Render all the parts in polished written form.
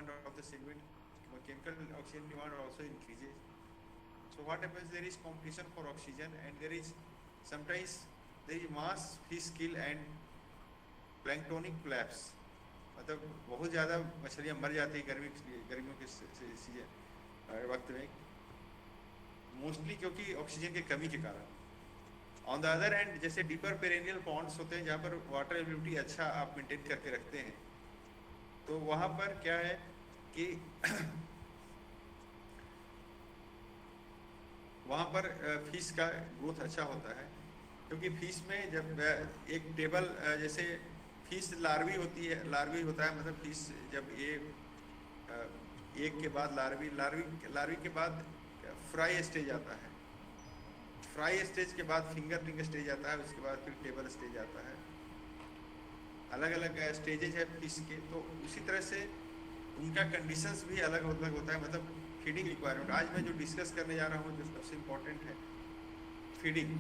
demand of the segment, chemical oxygen demand also increases. So what happens, there is competition for oxygen, and there is sometimes there is mass fish kill and planktonic collapse, मतलब बहुत ज़्यादा मछलियाँ मर जाती है गर्मियों के season वक्त में, मोस्टली क्योंकि ऑक्सीजन की कमी के कारण। ऑन द अदर हैंड, जैसे डीपर पेरेनियल पॉन्ड्स होते हैं जहाँ पर वाटर एबिलिटी अच्छा आप मेंटेन करके रखते हैं, तो वहाँ पर क्या है कि वहाँ पर फिश का ग्रोथ अच्छा होता है, क्योंकि फिश में जब एक टेबल जैसे फिश लार्वी होती है, लार्वी होता है, मतलब फिश जब एक के बाद लार्वी के बाद फ्राई स्टेज आता है, फ्राई स्टेज के बाद फिंगरलिंग स्टेज आता है, उसके बाद फिर टेबल स्टेज आता है, अलग अलग स्टेजेज है फिश के। तो उसी तरह से उनका कंडीशंस भी अलग अलग होता है, मतलब फीडिंग रिक्वायरमेंट। आज मैं जो डिस्कस करने जा रहा हूँ जो सबसे इम्पोर्टेंट है, फीडिंग।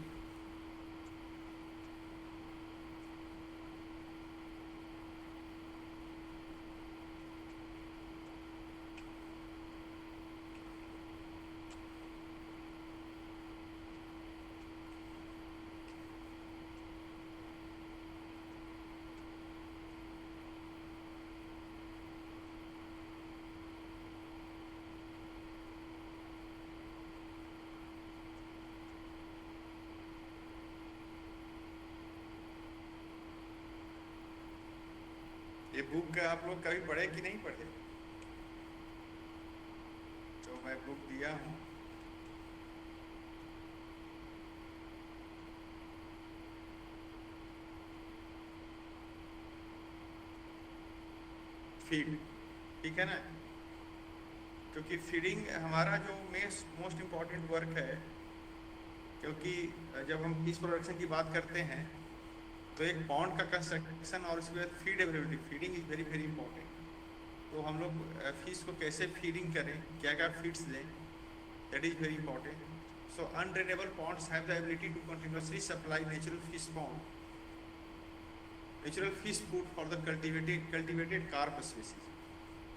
ये बुक आप लोग कभी पढ़े कि नहीं पढ़े? तो मैं बुक दिया हूँ, फीड, ठीक है ना, क्योंकि फीडिंग हमारा जो मोस्ट इम्पॉर्टेंट वर्क है, क्योंकि जब हम फिश प्रोडक्शन की बात करते हैं तो एक पॉन्ड का कंस्ट्रक्शन और उसके बाद feed ability, feeding is very very important. तो हम लोग फिश को कैसे फीडिंग करें, क्या क्या फीड्स दें, that is very important. So undrainable ponds have the ability to continuously supply natural fish pond, natural fish food for the cultivated carp species.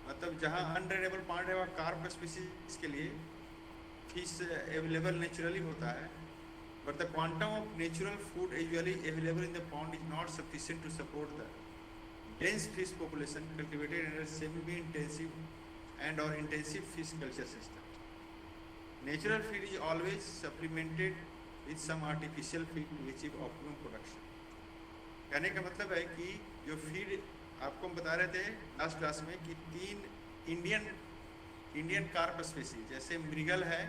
मतलब जहाँ अनड्रेनेबल पॉन्ड है वहाँ कार्प स्पीसीज के लिए फिश अवेलेबल नेचुरली होता है, but the quantum of natural food usually available in the pond is not sufficient to support the dense fish population cultivated in a semi-intensive and or intensive fish culture system. Natural feed is always supplemented with some artificial feed to achieve optimum production. कहने का मतलब है कि जो feed आपको हम बता रहे थे लास्ट क्लास में कि 3 इंडियन कार्प स्पीसीज, जैसे मृगल है,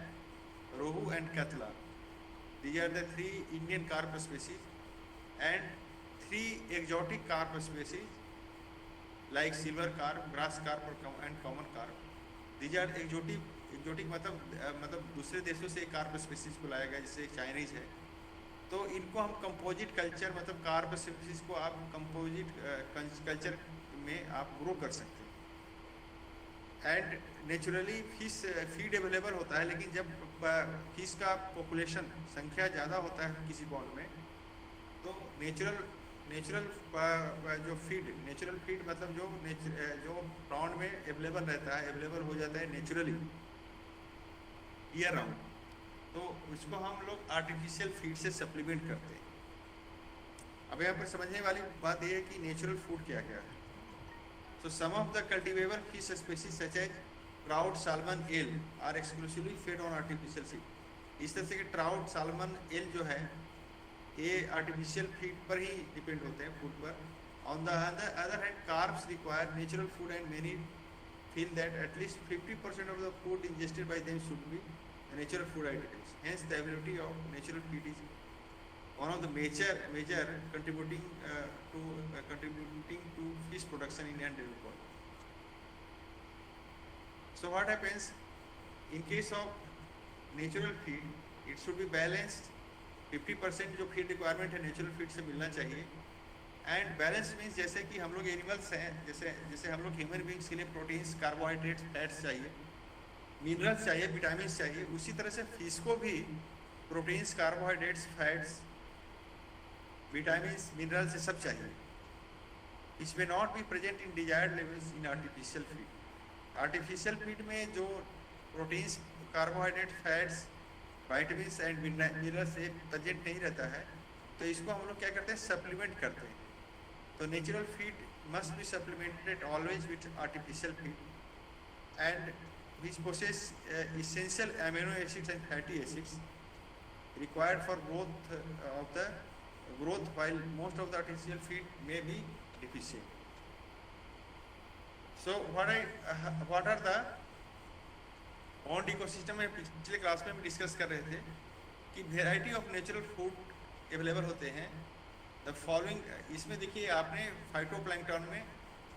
रोहू एंड कतला, these are the 3 Indian carp species, and 3 exotic carp species like silver carp, grass carp and common carp. These are exotic मतलब दूसरे देशों से कार्प स्पीसीज को लाया गया, जैसे चाइनीज है। तो इनको हम कंपोजिट कल्चर, मतलब कार्प स्पीसीज को आप कंपोजिट कल्चर में आप ग्रो कर सकते हैं। And naturally fish feed available होता है, लेकिन जब फिश का पॉपुलेशन संख्या ज़्यादा होता है किसी पॉन्ड में, तो नेचुरल जो नेचुरल फीड मतलब जो पॉन्ड में अवेलेबल रहता है, अवेलेबल हो जाता है नेचुरली ईयर राउंड, तो उसको हम लोग आर्टिफिशियल फीड से सप्लीमेंट करते हैं। अब यहाँ पर समझने वाली बात यह है कि नेचुरल फूड क्या क्या है। So some of the cultivable fish species such as trout, salmon, eel are exclusively fed on artificial feed. इस तरह से कि ट्राउट, सालमन, एल जो है ये आर्टिफिशियल फीड पर ही डिपेंड होते हैं, फूड पर। On the other hand carps require natural food and many feel that at least 50% of the food ingested bye them should be natural food items. Hence the ability of natural feed is one of the major contributing to fish production in Indian development. So what happens in case of natural feed, it should be balanced। 50% जो feed requirement है natural feed से मिलना चाहिए। And balance means जैसे कि हम लोग animals हैं, जैसे हम लोग ह्यूमन बींग्स के लिए प्रोटीन्स, कार्बोहाइड्रेट्स, फैट्स चाहिए, मिनरल्स चाहिए, विटामिन्स चाहिए, उसी तरह से फिश को भी proteins, carbohydrates, fats, vitamins, minerals ये सब चाहिए। It may not be present in desired levels in artificial feed. Artificial feed में जो proteins, carbohydrate, fats, vitamin and minerals present नहीं रहता है, तो इसको हम लोग क्या करते हैं, सप्लीमेंट करते हैं। तो natural feed must be supplemented always with artificial feed and which possess essential amino acids and fatty acids required for growth of the growth, while most of the artificial feed may be deficient. So what are the pond ecosystem में पिछले class में हम discuss कर रहे थे कि variety of natural food available होते हैं। द फॉलोइंग, इसमें देखिए आपने फाइटोप्लैंक्टन में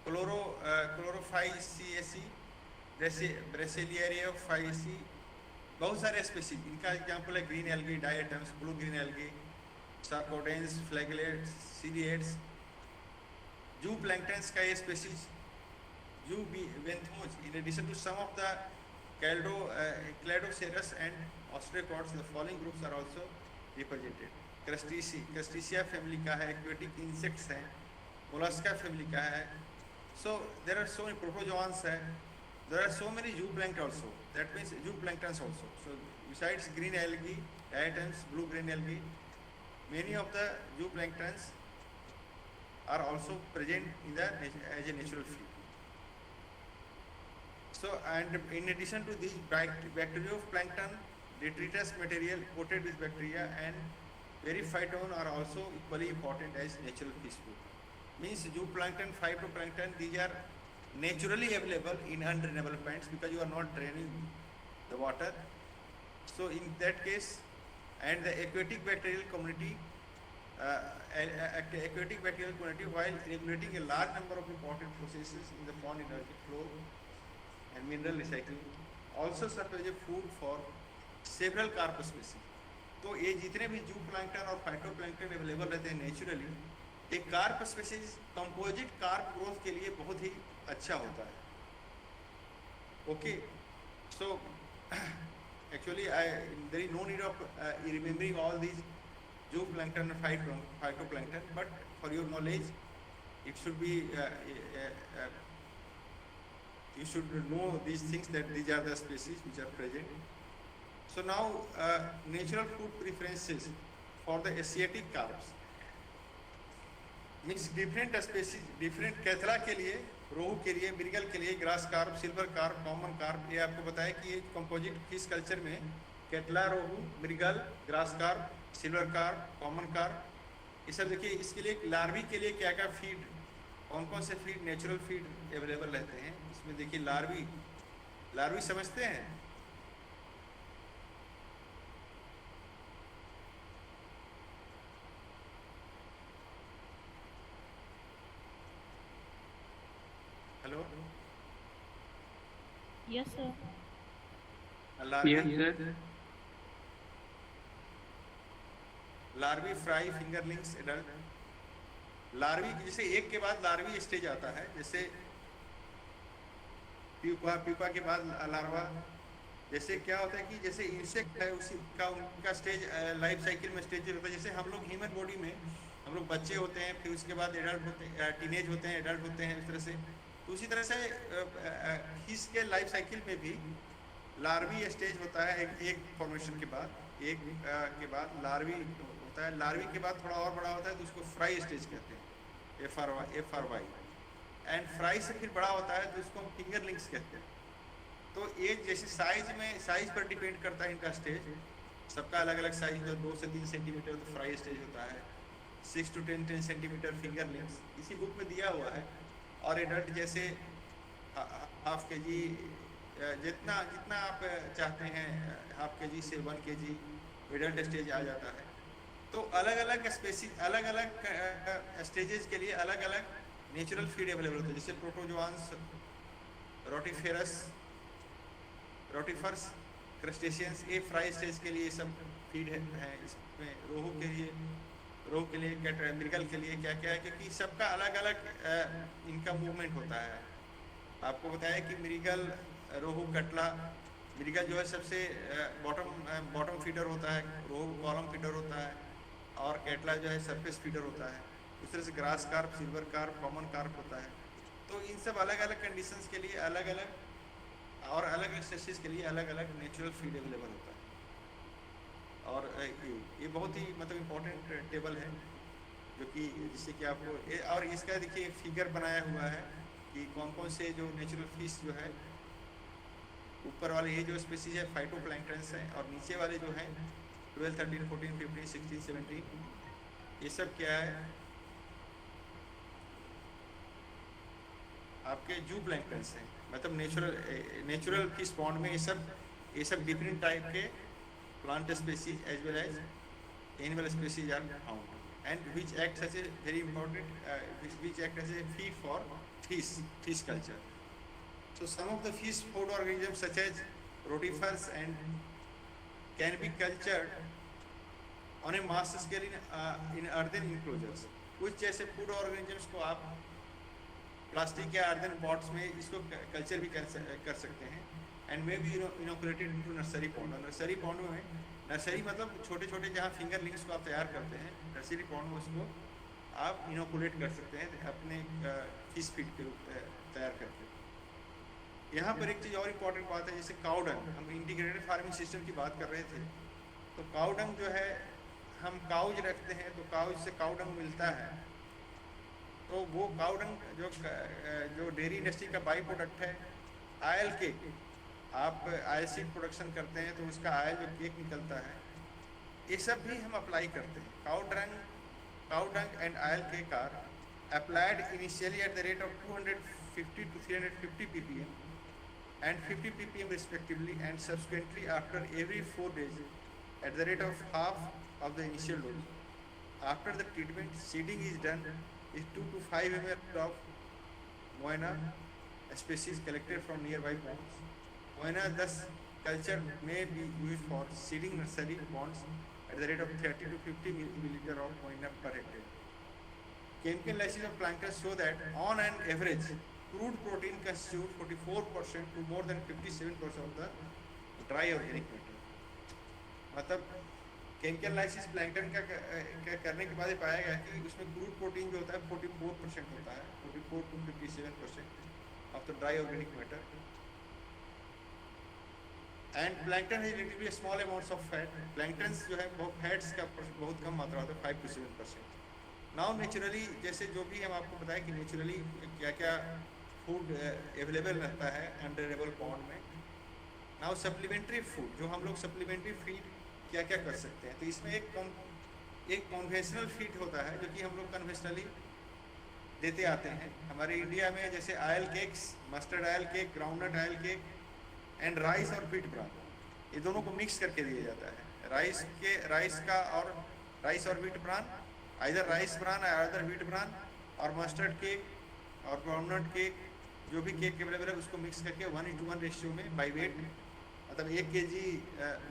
क्लोरोफाइसिएसी, ब्रेसिलियरियोफाइसी, बहुत सारे स्पीसीज, इनका एग्जांपल है green algae, diatoms, blue green algae, sarcodines, flagellates, ciliates. Zoo planktons का ये species zoo benthos, in addition to some of the cladocerans and ostracods, the following groups are also represented. Crustacea family का है, aquatic insects हैं, mollusca family का है। So there are so many protozoans है, there are so many zooplankton also, that means zooplanktons also. So besides green algae, diatoms, blue green algae, many of the zooplanktons are also present in the as a natural feed. So, and in addition to these bacterioplankton, detritus material coated with bacteria and very phyton are also equally important as natural fish food. Means zooplankton, phytoplankton, these are naturally available in undrainable ponds because you are not draining the water. So in that case, and the aquatic bacterial community, while regulating a large number of important processes in the pond energy flow and mineral recycling, also serve as a food for several carp species. तो ये जितने भी जू plankton और phytoplankton available रहते हैं naturally, एक carp species composite carp growth के लिए बहुत ही अच्छा होता है। Okay, so actually there is no need of remembering all these zooplankton and phytoplankton, but for your knowledge it should be you should know these things, that these are the species which are present. So now natural food preferences for the Asiatic carps means different species, different catla के लिए, रोहू के लिए, मृगल के लिए, grass carp, silver carp, common carp. ये आपको बताया कि ये कंपोजिट फिश कल्चर में catla, rohu, mrigal, grass carp, silver carp, common carp, ये सब देखिए। इसके लिए लार्वी के लिए क्या क्या फीड, कौन कौन से फीड, नेचुरल फीड अवेलेबल रहते हैं। इसमें देखिए लार्वी समझते हैं, hello, yes sir. Larvae, fry, fingerlings, adult. Larvae जैसे एक के बाद लार्वी स्टेज आता है, जैसे प्यूपा के बाद लार्वा। जैसे क्या होता है कि जैसे इंसेक्ट है उसी का उनका स्टेज लाइफ साइकिल में स्टेज होता है। जैसे हम लोग ह्यूमन बॉडी में हम लोग बच्चे होते हैं, फिर उसके बाद एडल्ट होते हैं, टीनेज होते हैं, एडल्ट होते हैं, इस तरह से। तो उसी तरह से फिश के लाइफ साइकिल में भी लार्वी स्टेज होता है। एक फॉर्मेशन के बाद, एक के बाद लार्वी होता है। लार्वी के बाद थोड़ा और बड़ा होता है तो उसको फ्राई स्टेज कहते हैं, FRY। एंड फ्राई से फिर बड़ा होता है तो उसको हम फिंगरलिंग्स कहते हैं। तो ये जैसे साइज पर डिपेंड करता है इनका स्टेज, सबका अलग अलग साइज। 2 से 3 सेंटीमीटर तो फ्राई स्टेज होता है, 6 to 10 सेंटीमीटर फिंगरलिंग्स, इसी बुक में दिया हुआ है। और एडल्ट जैसे हाफ के जी, जितना आप चाहते हैं, हाफ के जी से 1 kg एडल्ट स्टेज आ जाता है। तो अलग अलग स्पेसीज, अलग अलग स्टेजेस के लिए अलग अलग नेचुरल फीड अवेलेबल होते हैं। जैसे प्रोटोजोआन्स, रोटिफर्स, क्रस्टेशियंस, ये फ्राई स्टेज के लिए सब फीड है। इसमें रोहू के लिए, मृगल के लिए क्या क्या है, क्योंकि सबका अलग अलग इनका मूवमेंट होता है। आपको बताया कि मृगल, रोहू, कटला, मृगल जो है सबसे बॉटम फीडर होता है, रोहू कॉलम फीडर होता है, और कैटला जो है सरफेस फीडर होता है। उस तरह से grass carp, silver carp, common carp होता है। तो इन सब अलग अलग कंडीशंस के लिए अलग अलग और अलग अलग स्पेसीज के लिए अलग अलग नेचुरल फीड अवेलेबल होता है। और ये बहुत ही मतलब इम्पोर्टेंट टेबल है जो कि जिससे कि आपको और इसका देखिए फिगर बनाया हुआ है कि कौन कौन से जो नेचुरल फिश जो है, ऊपर वाले ये जो स्पेसीज है फाइटोप्लैंक्टन्स है, और नीचे वाले जो हैं 12, 13, 14, 15, 16, 17, ये सब क्या है आपके जू प्लैंक्टन्स हैं। मतलब नेचुरल फिश पॉन्ड में ये सब डिफरेंट टाइप के plant species as well as animal species are found and which acts as a very important which act as a feed for fish culture. So some of the fish food organisms such as rotifers and can be cultured on a mass scale in earthen enclosures. कुछ जैसे food organisms को आप plastic या earthen pots में इसको culture भी कर सकते हैं and may be inoculated into nursery pond. और नर्सरी पॉन्ड में, नर्सरी मतलब छोटे छोटे जहाँ फिंगर लिंक्स को आप तैयार करते हैं, नर्सरी पॉन्ड में उसको आप इनोकुलेट कर सकते हैं अपने फिश फीड के रूप तैयार करके। यहाँ पर एक चीज़ और इम्पॉर्टेंट बात है, जैसे काउ डंग, हम इंटीग्रेटेड फार्मिंग सिस्टम की बात कर रहे थे, तो काउ डंग जो है हम काउज रखते हैं तो काउज से काउ डंग मिलता है, तो वो काउ डंग जो डेयरी इंडस्ट्री का बाई प्रोडक्ट है, आयल केक, आप आयल सीड प्रोडक्शन करते हैं तो उसका आयल जो केक निकलता है, ये सब भी हम अप्लाई करते हैं। Cow dung and oil cake are applied initially at the rate of 250 to 350 ppm and 50 ppm respectively, and subsequently after every 4 days at the rate of half of the initial dose. After the treatment, seeding is done is 2 to 5 ml of moina species collected from nearby ponds. Moina thus culture may be used for seeding nursery ponds at the rate of 30 to 50 milliliter of moina per hectare. Chemical analysis of plankton show that on an average, crude protein constitutes 44% to more than 57% of the dry organic matter. मतलब chemical analysis plankton का करने के बाद ये पाया गया कि उसमें क्रूड प्रोटीन जो होता है 44% होता है, 44 to 57% of the dry organic matter, and plankton है relatively small amounts of fat. Planktons जो है वो फैट्स का बहुत कम मात्रा होता है, 5 to 7%। नाउ नेचुरली, जैसे जो भी हम आपको बताएं कि नेचुरली क्या क्या फूड अवेलेबल रहता है अंडरएबल पॉन्ड में। नाउ सप्लीमेंट्री फूड, जो हम लोग सप्लीमेंट्री फीड क्या क्या कर सकते हैं, तो इसमें एक कन्वेंशनल फीड होता है जो कि हम लोग कन्वेंशनली देते आते हैं हमारे इंडिया में, जैसे oil cakes, mustard oil cake, groundnut oil cake and rice और व्हीट ब्रान, ये दोनों को मिक्स करके दिया जाता है। राइस और wheat bran, either rice bran either wheat bran, और मस्टर्ड केक और ग्राउंडनट केक, जो भी केक अवेलेबल है उसको मिक्स करके 1:1 रेशियो में बाई वेट, मतलब 1 kg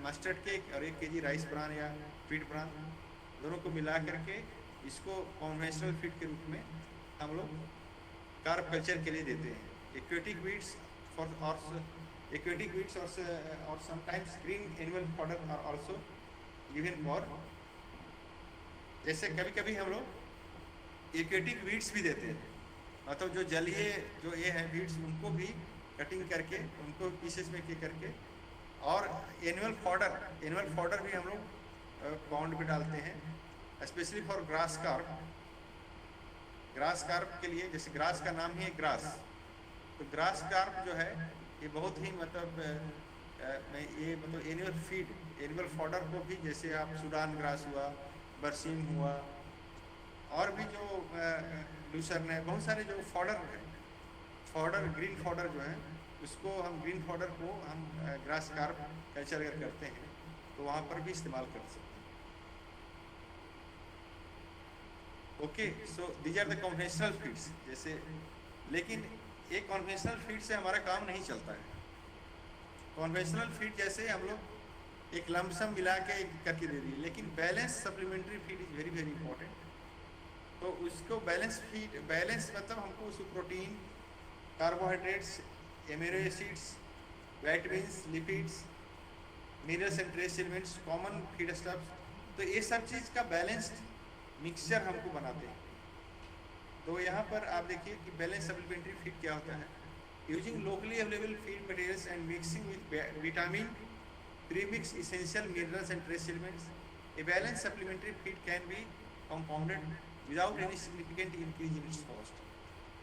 मस्टर्ड केक और 1 kg राइस ब्रान या व्हीट ब्रान दोनों को मिला करके इसको कन्वेंशनल फीड के रूप में हम लोग कार्ब कल्चर के लिए देते हैं। एक्वेटिक वीड्स और sometimes green animal fodder are also given for, जैसे कभी कभी हम लोग एक्वेटिक वीड्स भी देते हैं, मतलब जो जलीय जो ये है वीड्स, उनको भी कटिंग करके उनको पीसेस में करके, और एनिमल फॉडर भी हम लोग पॉन्ड में डालते हैं, स्पेशली फॉर ग्रास कार्प के लिए। जैसे ग्रास का नाम ही है ग्रास, तो ग्रास कार्प जो है ये बहुत ही मतलब एनिमल फॉडर को भी, जैसे आप सूडान ग्रास हुआ, बरसीम हुआ, और भी जो लूसर्न है, बहुत सारे जो फॉडर ग्रीन फॉडर जो है, उसको हम ग्रीन फॉडर को हम ग्रास कार्प कल्चर अगर करते हैं तो वहाँ पर भी इस्तेमाल कर सकते हैं। Okay, so these are the conventional feeds. जैसे लेकिन एक कन्वेंशनल फीड से हमारा काम नहीं चलता है। कन्वेंशनल फीड जैसे हम लोग एक लमसम मिला के करके दे दिए, लेकिन balance supplementary feed is very very important. तो उसको बैलेंस मतलब हमको उसको protein, carbohydrates, amino acids, vitamins, lipids, minerals and trace elements, common feed stuffs, तो ये सब चीज़ का बैलेंस्ड मिक्सचर हमको बनाते हैं। तो यहाँ पर आप देखिए कि बैलेंस सप्लीमेंट्री फीड क्या होता है। using locally available feed materials and mixing with vitamin premix essential minerals and trace elements. A balanced supplementary feed can be compounded without any significant increase in its cost.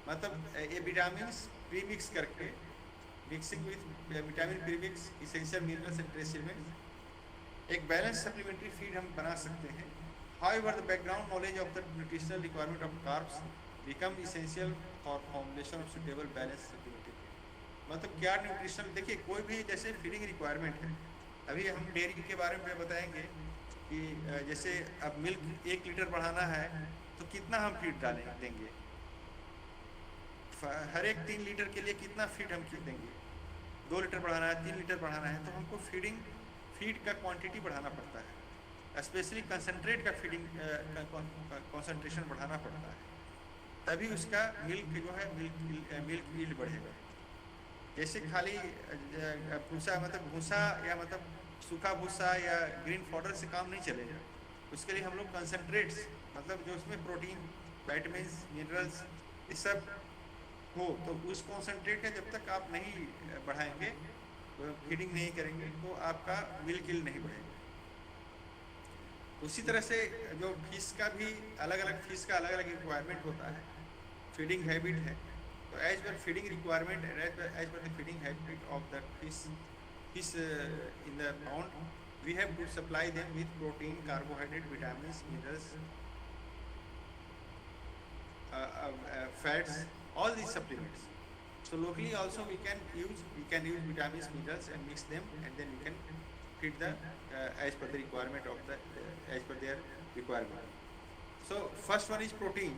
मतलब ये vitamin premix करके mixing with vitamin premix essential minerals and trace elements एक balance supplementary feed हम बना सकते हैं. However, the background knowledge of the nutritional requirement of carbs become essential for formulation of suitable balanced supplementary feed. मतलब क्या nutritional, देखिए कोई भी जैसे फीडिंग रिक्वायरमेंट है, अभी हम डेयरी के बारे में बताएंगे कि जैसे अब मिल्क 1 लीटर बढ़ाना है तो कितना हम फीड देंगे, हर एक 3 लीटर के लिए कितना फीड हम देंगे, 2 लीटर बढ़ाना है, 3 लीटर बढ़ाना है, तो हमको फीड का क्वांटिटी बढ़ाना पड़ता है, स्पेशली कंसनट्रेट का फीडिंग कंसंट्रेशन बढ़ाना पड़ता है, तभी उसका मिल्क जो है मिल्क यील्ड बढ़ेगा. जैसे खाली भूसा मतलब भूसा या मतलब सूखा भूसा या ग्रीन फॉडर से काम नहीं चलेगा. उसके लिए हम लोग कंसनट्रेट्स मतलब जो उसमें प्रोटीन विटामिन मिनरल्स ये सब हो, तो उस कॉन्सेंट्रेट का जब तक आप नहीं बढ़ाएंगे तो फीडिंग नहीं करेंगे तो आपका मिल्क यील्ड नहीं बढ़ेगा. उसी तरह से जो फिश का भी अलग अलग रिक्वायरमेंट होता है, फीडिंग हैबिट है, तो as per feeding requirement as per the feeding habit of the fish in the pond we have to supply them with protein, carbohydrate, vitamins, minerals, fats, all these supplements. So locally also we can use vitamins, minerals and mix them, and then we can feed the as per the requirement of the as per their requirement. So first one is protein.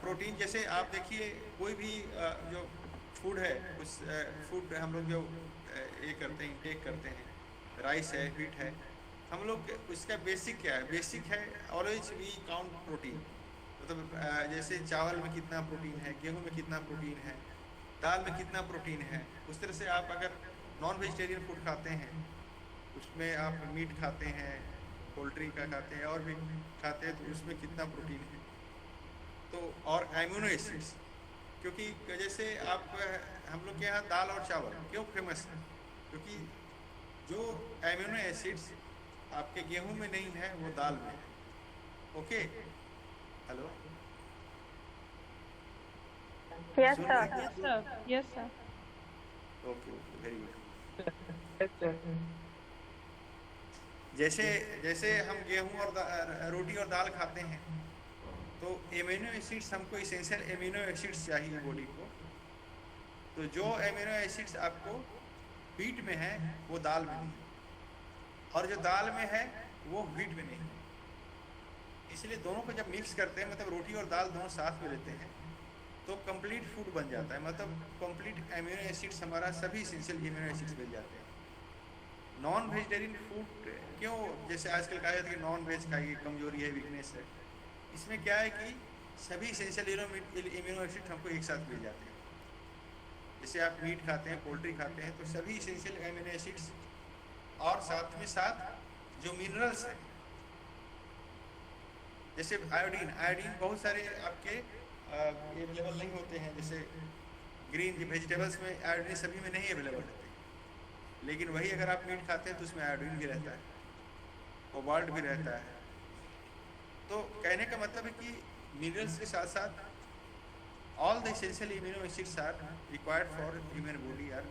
Protein जैसे आप देखिए कोई भी जो food है उस food हम लोग जो ये करते हैं इंटेक करते हैं, राइस है, व्हीट है, हम लोग उसका बेसिक क्या है, बेसिक है ऑलवेज वी काउंट प्रोटीन. मतलब जैसे चावल में कितना प्रोटीन है, गेहूं में कितना प्रोटीन है, दाल में कितना प्रोटीन है. उस तरह से आप अगर नॉन वेजिटेरियन फूड खाते हैं, उसमें आप मीट खाते हैं, पोल्ट्री का खाते हैं और भी खाते हैं, तो उसमें कितना प्रोटीन है. तो और एमिनो एसिड्स, क्योंकि जैसे आप हम लोग के यहाँ दाल और चावल क्यों फेमस है, क्योंकि जो एमिनो एसिड्स आपके गेहूं में नहीं है वो दाल में है. ओके, हेलो, Yes, सुन sir. रहे हैं? Yes, sir. Yes, sir. Okay, very good. जैसे जैसे हम गेहूं और रोटी और दाल खाते हैं, तो एमिनो एसिड्स हमको इसेंशियल एमिनो एसिड्स चाहिए बॉडी को. तो जो एमिनो एसिड्स आपको व्हीट में है वो दाल में नहीं, और जो दाल में है वो व्हीट में नहीं. इसलिए दोनों को जब मिक्स करते हैं, मतलब रोटी और दाल दोनों साथ में लेते हैं, तो कंप्लीट फूड बन जाता है. मतलब कंप्लीट एमिनो एसिड्स हमारा सभी इसेंशियल एमिनो एसिड्स मिल जाते हैं. नॉन वेजिटेरियन फूड क्यों, जैसे आजकल कहा जाता है कि नॉन वेज खाइए, कमजोरी है, वीकनेस है, इसमें क्या है कि सभी इसेंशियल एमिनो एसिड हमको एक साथ मिल जाते हैं. जैसे आप मीट खाते हैं, पोल्ट्री खाते हैं, तो सभी इसेंशियल एमिनो एसिड्स और साथ में साथ जो मिनरल्स हैं, जैसे आयोडीन बहुत सारे आपके अवेलेबल नहीं होते हैं. जैसे ग्रीन वेजिटेबल्स में आयोडीन सभी में नहीं अवेलेबल होते, लेकिन वही अगर आप मीट खाते हैं तो उसमें आयोडीन भी रहता है, कोबाल्ट भी रहता है. तो कहने का मतलब है कि मिनरल्स के साथ साथ all the essential amino acids are required for human body are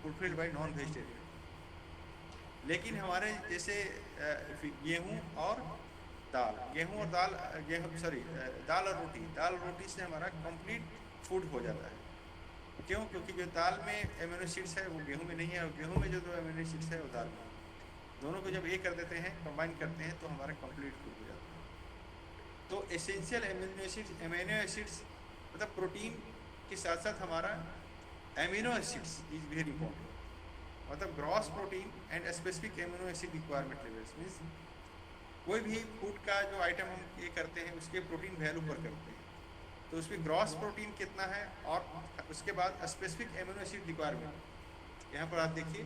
fulfilled by non vegetarian. लेकिन हमारे जैसे गेहूँ और दाल, दाल और रोटी से हमारा कंप्लीट फूड हो जाता है. क्यों? क्योंकि जो दाल में एमिनो एसिड्स है वो गेहूं में नहीं है, और गेहूं में जो एमिनो एसिड्स है वो दाल में. दोनों को जब ये कर देते हैं, कंबाइन करते हैं, तो हमारा कंप्लीट फूड हो जाता है. तो एसेंशियल एमिनो एसिड्स मतलब प्रोटीन के साथ साथ हमारा amino acids is very important. मतलब gross protein and specific amino acid requirement levels means कोई भी फूड का जो आइटम हम ये करते हैं उसके प्रोटीन वैल्यू पर करते हैं, तो उसमें ग्रॉस प्रोटीन कितना है और उसके बाद स्पेसिफिक एमिनो एसिड रिक्वायरमेंट. यहाँ पर आप देखिए,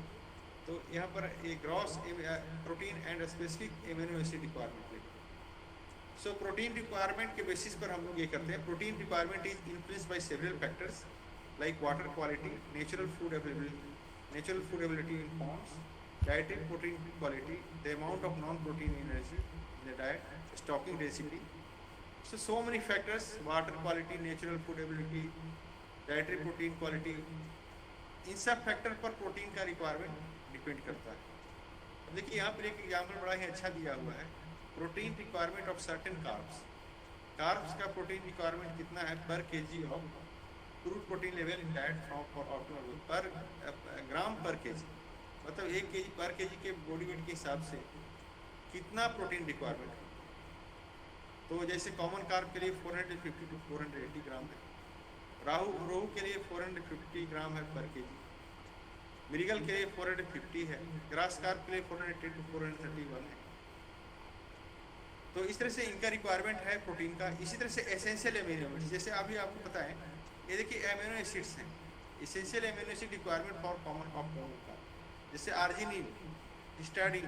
तो यहाँ पर ये gross protein and specific amino acid requirement level. So protein requirement के बेसिस पर हम लोग ये करते हैं. Protein requirement is influenced by several factors like water quality, natural food availability in ponds, dietary protein quality, the amount of non-protein energy in the diet, stocking density. So many factors: water quality, natural food availability, dietary protein quality, इन सब factor पर protein का requirement depend करता है। अब देखिए यहाँ पर एक एग्जाम्पल बड़ा ही अच्छा दिया हुआ है, protein requirement of certain carbs. Carbs का प्रोटीन रिक्वायरमेंट कितना है पर KG of crude protein level in diet for optimal पर ग्राम पर केजी, मतलब 1 केजी पर केजी के बॉडी वेट के हिसाब से कितना प्रोटीन रिक्वायरमेंट है। तो जैसे कॉमन कार्ब के लिए 450 टू 480 ग्राम है, रोहू के लिए 450 ग्राम है पर केजी, मिरिगल के लिए 450 है, ग्रास कार्ब के लिए 480 टू 431 है। तो इस तरह से इनका रिक्वायरमेंट है प्रोटीन का। इसी तरह से एसेंशियल एमिनो एसिड्स, जैसे अभी आपको पता है ये देखिए एमिनो एसिड्स हैं, essential amino acid requirement for common carp, जैसे arginine, histidine,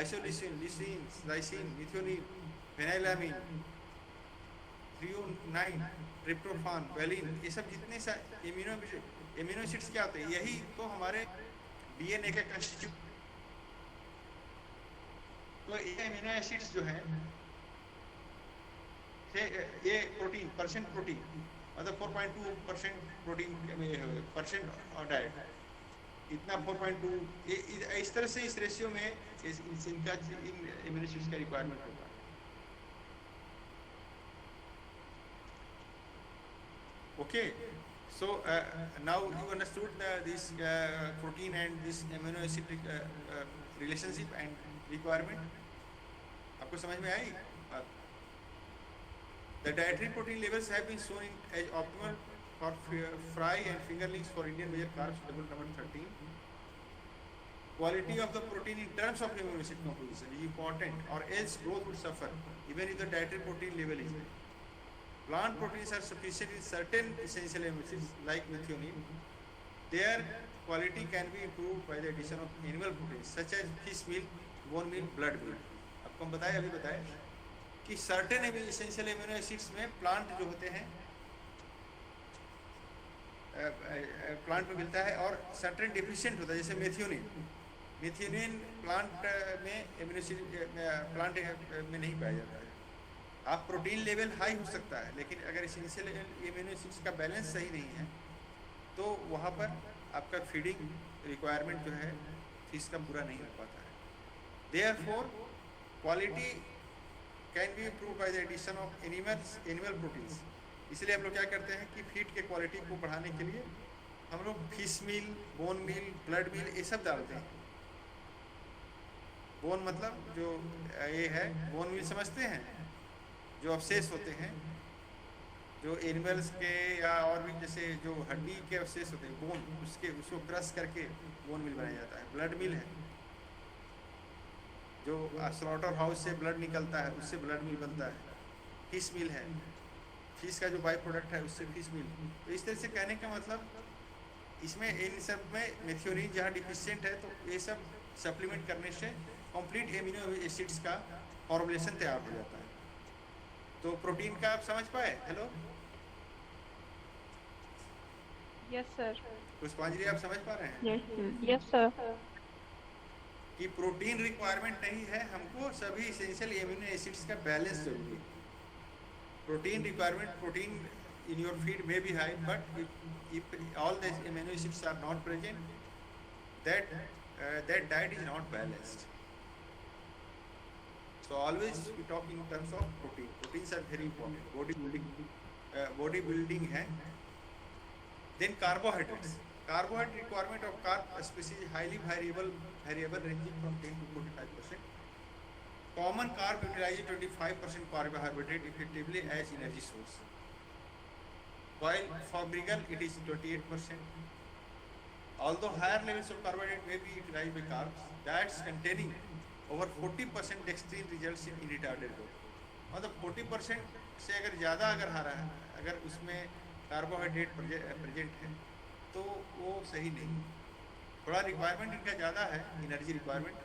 isoleucine, lysine, lysine, methionine, phenylalanine, threonine, tryptophan, valine, ये सब जितने सा एमिनो एसिड्स क्या होते हैं, यही तो हमारे डीएनए के कंस्टिट्यूट। तो ये एमिनो एसिड्स जो है ये प्रोटीन मतलब 4.2% प्रोटीन परसेंट और डाइट इतना 4.2, इस तरह से इस रेशियो में इनका इन एमिनो एसिड्स का रिक्वायरमेंट होता है। Okay, so now you understood this protein and this amino acid relationship and requirement. आपको समझ में आई बात? The dietary protein levels have been shown as optimal for fry and fingerlings for Indian major carbs, table number 13. Quality of the protein in terms of amino acid composition is important, or else growth would suffer even if the dietary protein level is high. Plant proteins are sufficient in certain essential amino acids like methionine. Their quality can be improved by the addition of animal proteins such as fish meal, bone meal, blood meal. आपको हम अभी बताए कि certain essential amino acids में plant जो होते हैं plant में मिलता है, और certain deficient होता है, जैसे मेथियोनिन प्लांट में एमिनो एसिड प्लांट में नहीं पाया जाता है। आप प्रोटीन लेवल हाई हो सकता है, लेकिन अगर एसेंशियल एमिनो एसिड्स का बैलेंस सही नहीं है तो वहाँ पर आपका फीडिंग रिक्वायरमेंट जो है फिश का पूरा नहीं हो पाता है। Therefore quality can be improve by the addition of animal proteins. इसलिए हम लोग क्या करते हैं कि फीड के क्वालिटी को बढ़ाने के लिए हम लोग फिश मील, बोन मील, ब्लड मील ये सब डालते हैं। बोन मतलब जो ये है, बोन मील समझते हैं, जो अवशेष होते हैं जो एनिमल्स के या और भी जैसे जो हड्डी के अवशेष होते हैं बोन, उसको क्रश करके बोन मिल बनाया जाता है। ब्लड मिल है, जो स्लॉटर हाउस से ब्लड निकलता है उससे ब्लड मिल बनता है। फिश मिल है, फिश का जो बाई प्रोडक्ट है उससे फिश मिल। तो इस तरह से कहने का मतलब इसमें इन सब में मेथियोनिन जहाँ डिफिशिएंट है तो ये सब सप्लीमेंट करने से कंप्लीट एमिनो एसिड्स का फॉर्मुलेशन तैयार हो जाता है। तो प्रोटीन का आप समझ पाए? Hello, yes sir. पुष्पांजलि आप समझ पा रहे हैं? Yes sir. कि प्रोटीन रिक्वायरमेंट नहीं है, हमको सभी एसेंशियल एमिनो एसिड्स का बैलेंस जरूरी है। Protein requirement, protein in your feed may be high, but if all the amino acids are not present, that diet is not balanced. So always we talk in terms of protein. Proteins are very important. Body building है. Then carbohydrates. Carbohydrate requirement of carb species is highly variable ranging from 10 to 45%. Common carb utilizes 25% carbohydrate effectively as energy source. While for mrigal it is 28%. Although higher levels of carbohydrate may be utilized by carbs, diets containing over 40% dextrine results in retarded growth. मतलब 40% से अगर ज़्यादा अगर आ रहा है, अगर उसमें carbohydrate present है तो वो सही नहीं। थोड़ा रिक्वायरमेंट इनका ज़्यादा है, एनर्जी रिक्वायरमेंट।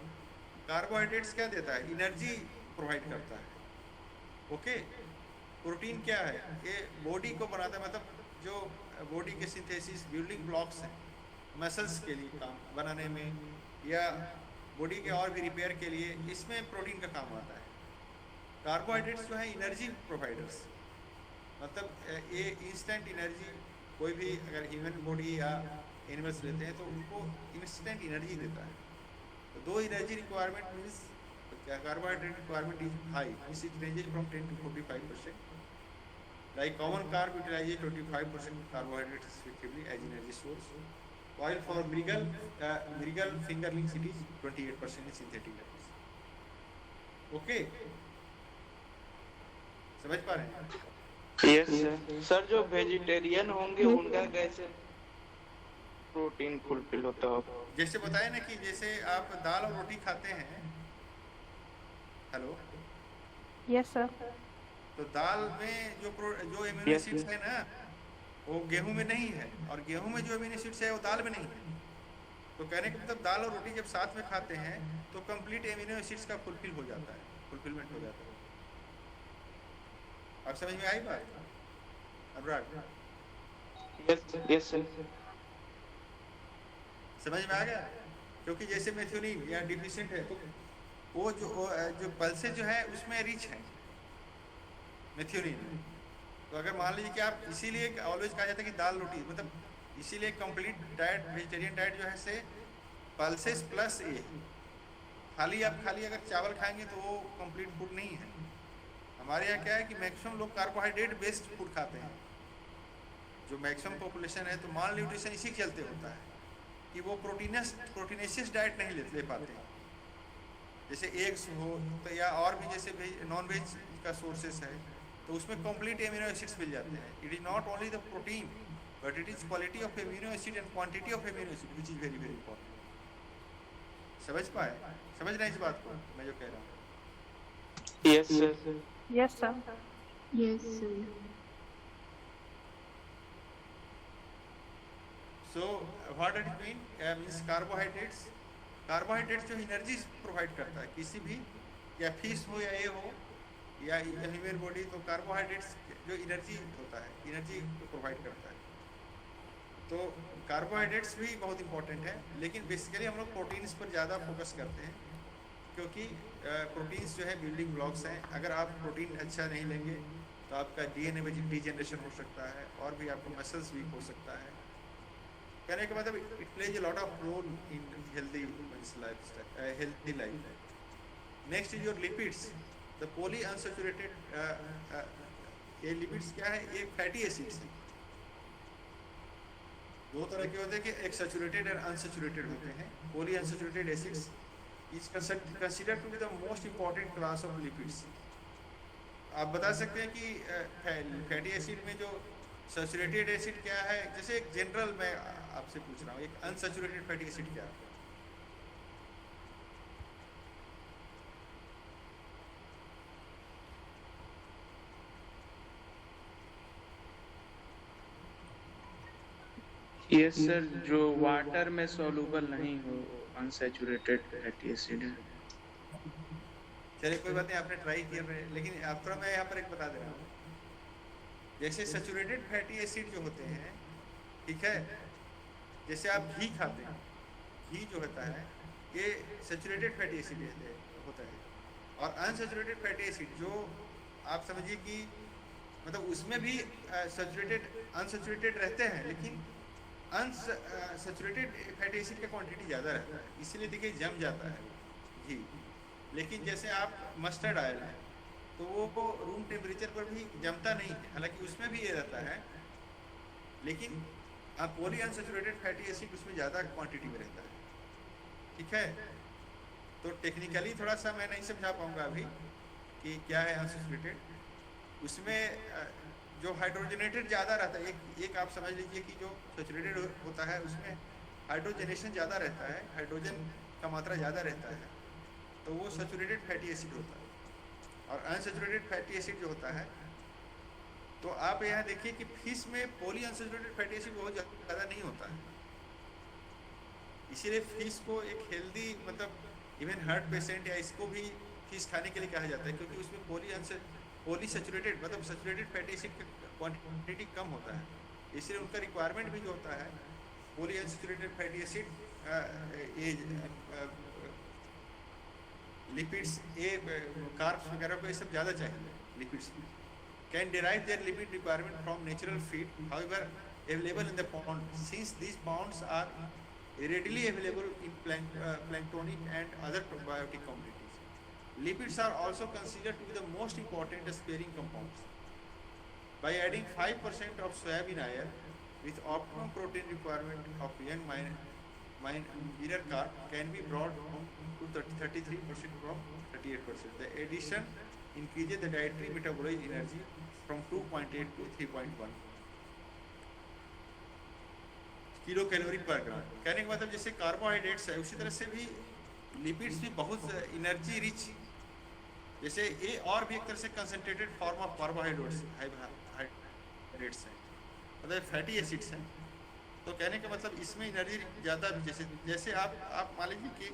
कार्बोहाइड्रेट्स क्या देता है? एनर्जी प्रोवाइड करता है। ओके, प्रोटीन क्या है? ये बॉडी को बनाता है, मतलब जो बॉडी के सिंथेसिस बिल्डिंग ब्लॉक्स हैं मसल्स के लिए काम बनाने में या बॉडी के और भी रिपेयर के लिए, इसमें प्रोटीन का काम आता है। कार्बोहाइड्रेट्स जो है एनर्जी प्रोवाइडर्स, मतलब ये इंस्टेंट एनर्जी, कोई भी अगर ह्यूमन बॉडी या एनिमल्स लेते हैं तो उनको इंस्टेंट एनर्जी देता है। तो दो energy requirement means carbohydrate requirement is high, means it ranges from 10 to 45%. Like common carb utilizes 25% carbohydrates respectively as energy source, while for mrigal fingerlings it is 28% in synthetic diets. Okay, समझ पा रहे हैं? Yes sir. Sir जो vegetarian होंगे उनका कैसे protein fulfil होता होगा? जैसे बताया ना कि जैसे आप दाल और रोटी खाते हैं, हेलो, Yes, sir. तो दाल में जो एमिनो Yes, एसिड्स sir. है ना, वो गेहूं में नहीं है, और गेहूं में जो एमिनो एसिड्स है वो दाल में नहीं है। तो कहने का मतलब दाल और रोटी जब साथ में खाते हैं तो कंप्लीट एमिनो एसिड्स का फुलफिलमेंट हो जाता है। आप समझ में आई बात अनुराग? Yes sir. समझ में आ गया? क्योंकि जैसे मेथियोनिन या डिफिशिएंट है तो वो जो पल्सेस जो है उसमें रिच है मेथियोनिन। तो अगर मान लीजिए कि आप, इसीलिए ऑलवेज कहा जाता है कि दाल रोटी, मतलब इसीलिए कंप्लीट डाइट, वेजिटेरियन डाइट जो है से पल्सेस प्लस ए। खाली अगर चावल खाएंगे तो वो कंप्लीट फूड नहीं है। हमारे यहाँ क्या है कि मैक्सिमम लोग कार्बोहाइड्रेट बेस्ड फूड खाते हैं, जो मैक्सिमम पॉपुलेशन है। तो माल न्यूट्रिशन इसी के चलते होता है कि वो प्रोटीनेशियस डाइट नहीं ले पाते हैं। जैसे एग्स हो तो या और भी जैसे नॉन वेज का सोर्सेस है तो उसमें कंप्लीट एमिनो एसिड्स मिल जाते हैं। It is not only the protein but it is quality of amino acid and quantity of amino acid which is very very important. समझ पाए? समझ रहे हैं इस बात को मैं जो कह रहा हूँ? Yes sir. Yes, sir. Yes, sir. So what does it mean? Means carbohydrates जो एनर्जी प्रोवाइड करता है किसी भी, या फिश हो या ये हो या ह्यूमन बॉडी, तो कार्बोहाइड्रेट्स जो एनर्जी होता है, एनर्जी प्रोवाइड करता है। तो कार्बोहाइड्रेट्स भी बहुत इंपॉर्टेंट है, लेकिन बेसिकली हम लोग प्रोटीन्स पर ज़्यादा फोकस करते हैं क्योंकि प्रोटीन्स जो है बिल्डिंग ब्लॉक्स हैं। अगर आप प्रोटीन अच्छा नहीं लेंगे तो आपका डीएनए में डिजेनरेशन हो सकता है और भी आपका मसल्स वीक हो सकता है। कहने का मतलब it plays a lot of role in healthy lifestyle, healthy life. Next is your lipids, the poly unsaturated. ये लिपिड्स क्या है? ये फैटी एसिड्स हैं। दो तरह के होते हैं कि एक सैचुरेटेड और अनसैचुरेटेड होते हैं। Poly unsaturated acids is considered to be the most important class of lipids. आप बता सकते हैं कि फैटी एसिड में जो सैचुरेटेड एसिड क्या है? जैसे एक जनरल मैं आपसे पूछ रहा हूँ, एक अनसैचुरेटेड फैटी एसिड क्या है? यस सर, जो वाटर में सॉल्युबल नहीं हो, अनसैचुरेटेड फैटी एसिड है। चलिए कोई बात नहीं, आपने ट्राई किया है, लेकिन आप थोड़ा मैं यहाँ पर एक बता दे रहा हूँ। जैसे सैचुरेटेड फैटी एसिड जो होते हैं, ठीक है, जैसे आप घी खाते हैं, घी जो होता है ये सैचुरेटेड फैटी एसिड होता है। और अनसैचुरेटेड फैटी एसिड जो आप समझिए कि मतलब उसमें भी अनसैचुरेटेड रहते हैं, लेकिन अनसैचुरेटेड फैटी एसिड का क्वांटिटी ज़्यादा रहता है, इसीलिए देखिए जम जाता है घी। लेकिन जैसे आप मस्टर्ड ऑयल है तो वो रूम टेम्परेचर पर भी जमता नहीं है, हालांकि उसमें भी ये रहता है, लेकिन पॉली अनसैचुरेटेड फैटी एसिड उसमें ज़्यादा क्वांटिटी में रहता है। ठीक है, तो टेक्निकली थोड़ा सा मैं नहीं समझा पाऊँगा अभी कि क्या है अनसैचुरेटेड। उसमें जो हाइड्रोजनेटेड ज़्यादा रहता है, एक आप समझ लीजिए कि जो सैचुरेटेड होता है उसमें हाइड्रोजनेशन ज़्यादा रहता है, हाइड्रोजन का मात्रा ज़्यादा रहता है, तो वो सैचुरेटेड फैटी एसिड होता है। और अनसैचुरेटेड फैटी एसिड जो होता है, तो आप यहाँ देखिए कि फिश में पॉली अनसैचुरेटेड फैटी एसिड बहुत ज़्यादा नहीं होता है, इसीलिए फिश को एक हेल्दी, मतलब इवन हार्ट पेशेंट या इसको भी फिश खाने के लिए कहा जाता है, क्योंकि उसमें पॉली सैचुरेटेड मतलब सैचुरेटेड फैटी एसिड की क्वांटिटी कम होता है। इसलिए उनका रिक्वायरमेंट भी जो होता है पॉलीअनसैचुरेटेड फैटी एसिड, लिपिड्स, ये कार्ब्स वगैरह को ये सब ज़्यादा चाहिए लिपिड्स में। Can derive their lipid requirement from natural feed, however available in the pond since these ponds are readily available in planktonic and other probiotic communities. Lipids are also considered to be the most important sparing compounds. By adding 5% of soybean oil with optimum protein requirement of young minor carp can be brought down to 33% from 38%. The addition increases the dietary metabolic energy from 2.8 to 3.1 kilo calorie per ग्राम। कहने का मतलब जैसे carbohydrates है उसी तरह से भी lipids भी बहुत एनर्जी रिच, जैसे ये और भी एक तरह से कंसंट्रेटेड फॉर्म ऑफ कार्बोहाइड्रेट्स हैं, मतलब फैटी एसिड्स हैं। तो कहने का मतलब इसमें एनर्जी ज़्यादा, जैसे आप मान लीजिए कि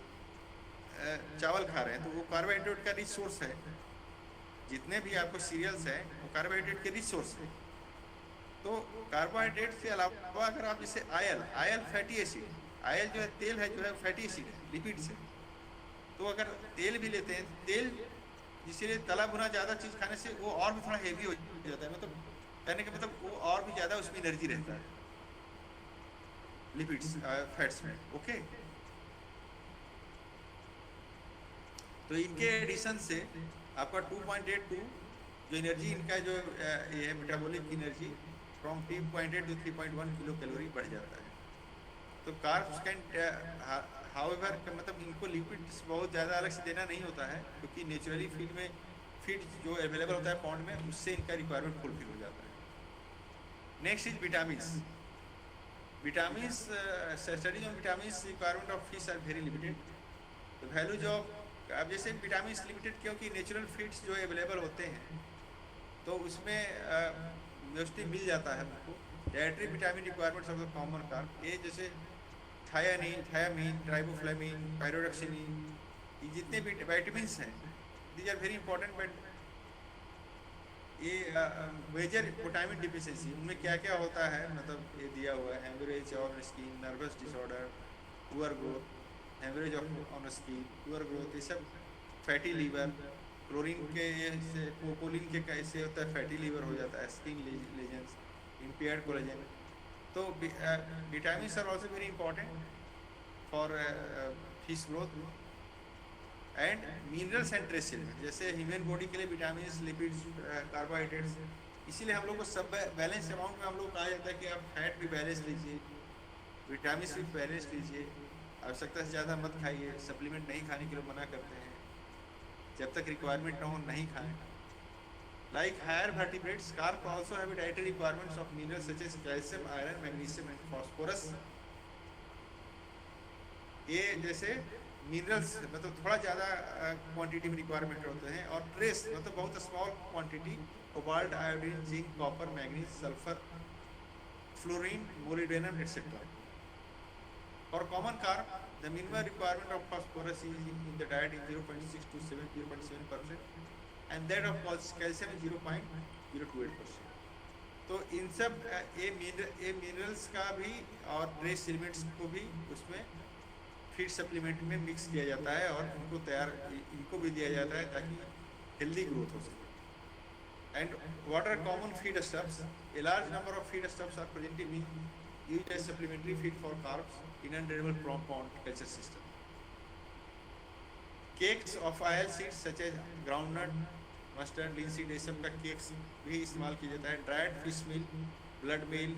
चावल खा रहे हैं तो वो कार्बोहाइड्रेट का रिच सोर्स है, जितने भी आपको सीरियल्स हैं वो कार्बोहाइड्रेट के रिच सोर्स है। तो कार्बोहाइड्रेट के अलावा अगर आप जैसे आयल फैटी एसिड, आयल जो है तेल है, जो है फैटी एसिड है, लिपिड से। तो अगर तेल भी लेते हैं, तेल इसीलिए तला भुना ज़्यादा चीज़ खाने से वो और भी थोड़ा हेवी हो जाता है, मतलब कहने का मतलब वो और भी ज़्यादा उसमें एनर्जी रहता है लिपिड्स फैट्स में। ओके, तो इनके एडिशन से आपका 2.82 जो एनर्जी इनका जो ये है metabolic energy from 3.8 to 3.1 kilo calorie बढ़ जाता है। तो कार्ब्स कैन हाउएवर मतलब इनको लिपिड्स बहुत ज़्यादा अलग से देना नहीं होता है, क्योंकि नेचुरली फीड जो अवेलेबल होता है पॉन्ड में उससे इनका रिक्वायरमेंट फुलफिल हो जाता है। Next is vitamins. Vitamins studies on vitamins requirement of fish are very limited. तो वैल्यूज ऑफ, अब जैसे विटामिन्स लिमिटेड क्योंकि नेचुरल फीड्स जो अवेलेबल होते हैं तो उसमें मोस्टली मिल जाता है हमको। Dietary vitamin requirements of the common carp, ये जैसे थायामीन, ट्राइबोफ्लेविन, पायरोडक्सिनिन, ये जितने भी विटामिन्स हैं these are very important. But ये मेजर विटामिन डिफिशिएंसी उनमें क्या क्या होता है, मतलब ये दिया हुआ है haemorrhage on skin, nervous disorder, poor growth, haemorrhage on skin, poor growth, ये सब फैटी लीवर, क्लोरीन के से कोलिन के कैसे होता है फैटी लीवर हो जाता है, स्किन लेजेंस, इम्पेयर्ड कोलेजन। तो vitamins are also very important for fish growth and minerals and trace element. जैसे ह्यूमन बॉडी के लिए विटामिन्स, लिपिड्स, कार्बोहाइड्रेट्स, इसीलिए हम लोग को सब बैलेंस अमाउंट में हम लोग कहा जाता है कि आप फैट भी बैलेंस लीजिए, विटामिन्स भी बैलेंस लीजिए, आवश्यकता से ज़्यादा मत खाइए, सप्लीमेंट नहीं खाने के लिए मना करते हैं, जब तक रिक्वायरमेंट ना हो नहीं खाएं। Like higher vertebrates, carp also have dietary requirements of minerals such as calcium, iron, magnesium and phosphorus. ये जैसे मिनरल्स मतलब थोड़ा ज़्यादा क्वांटिटी में रिक्वायरमेंट होते हैं, और ट्रेस मतलब बहुत small quantity, cobalt, iodine, zinc, copper, manganese, sulphur, fluorine, molybdenum etcetera. For common carb, the minimum requirement of phosphorus is in the diet is 0.6 to 0.7%, and that of calcium is 0.028%. तो इन सब ये minerals का भी और trace elements को भी उसमें feed supplement में मिक्स किया जाता है और इनको भी दिया जाता है ताकि हेल्दी ग्रोथ हो सके। And what are common feed stuffs? A large number of feed stuffs are presently used as supplementary feed for carbs in unreliable pond culture system. Cakes of oil seeds such as groundnut, mustard, linseed, ये सब का cakes भी इस्तेमाल किया जाता है। Dried fish मील, blood meal,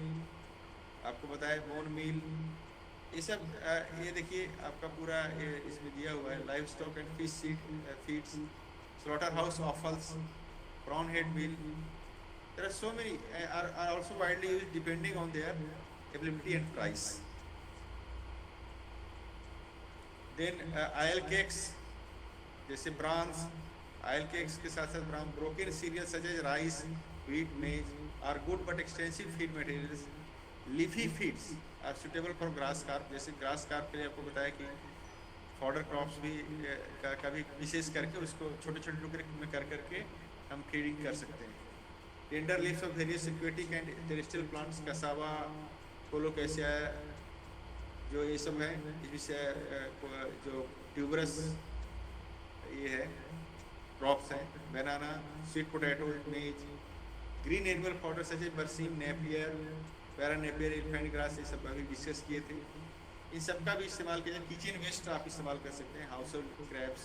आपको बताया बोन मील, ये सब ये देखिए आपका पूरा इसमें दिया हुआ है। Livestock and fish feeds, slaughterhouse offals, prawn head meal. There are so many are also widely used depending on their availability and price. Then oil cakes जैसे ब्रांस, oil cakes के साथ साथ brown broken cereals such as rice, wheat, maize are good but expensive feed materials. Leafy feeds are suitable for grass carp. जैसे grass carp के लिए आपको बताया कि fodder crops भी का भी विशेष करके उसको छोटे छोटे टुकड़े में कर करके हम फीडिंग कर सकते हैं। Tender leaves of various aquatic and terrestrial plants, cassava, colocasia, जो ये सब है, इसमें जो ट्यूबरस ये है क्रॉप्स हैं, banana, sweet potato, maize, green animal fodder such as berseem, napier, para napier, elephant grass, ये सब अभी डिस्कस किए थे। इन सब का भी इस्तेमाल किया जाए। किचन वेस्ट आप इस्तेमाल कर सकते हैं, household scraps,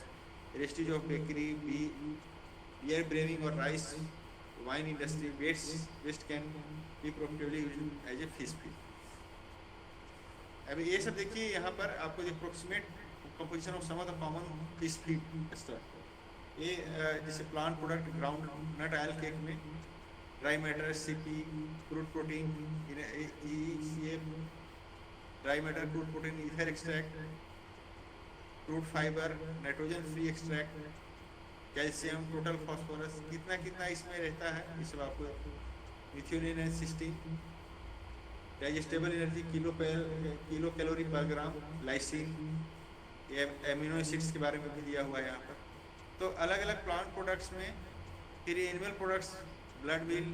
wastage of bakery, beer brewing और rice wine industry waste can be profitably used as a fish feed. अभी ये सब देखिए, यहाँ पर आपको जो approximate composition of some of the common fish feed stuff, ये जैसे plant product, groundnut oil cake में dry matter, CP, crude protein, dry matter, crude protein, ether extract, crude fibre, nitrogen free extract, calcium, total phosphorus, कितना कितना इसमें रहता है, ये सब आपको methionine and cystine, digestible energy kilo calorie per gram, lysine, ये एमिनो एसिड्स के बारे में भी दिया हुआ है यहाँ पर। तो अलग अलग प्लांट प्रोडक्ट्स में, फिर animal products, blood meal,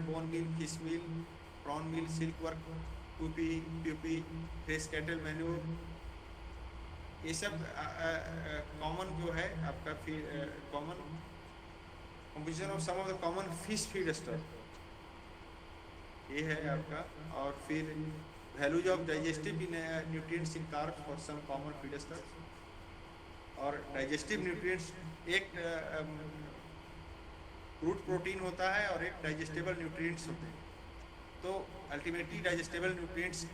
bone meal, fish meal, prawn meal, silkworm, pupae, fresh cattle manure, ये सब कॉमन जो है आपका common composition of some of the common fish feed stuff, ये है आपका। और फिर values of digestive nutrients in carps for some common feed stuff. और डाइजेस्टिव न्यूट्रिएंट्स, एक क्रूड प्रोटीन होता है और एक डाइजेस्टेबल न्यूट्रिएंट्स होते हैं। तो अल्टीमेटली डाइजेस्टेबल न्यूट्रिएंट्स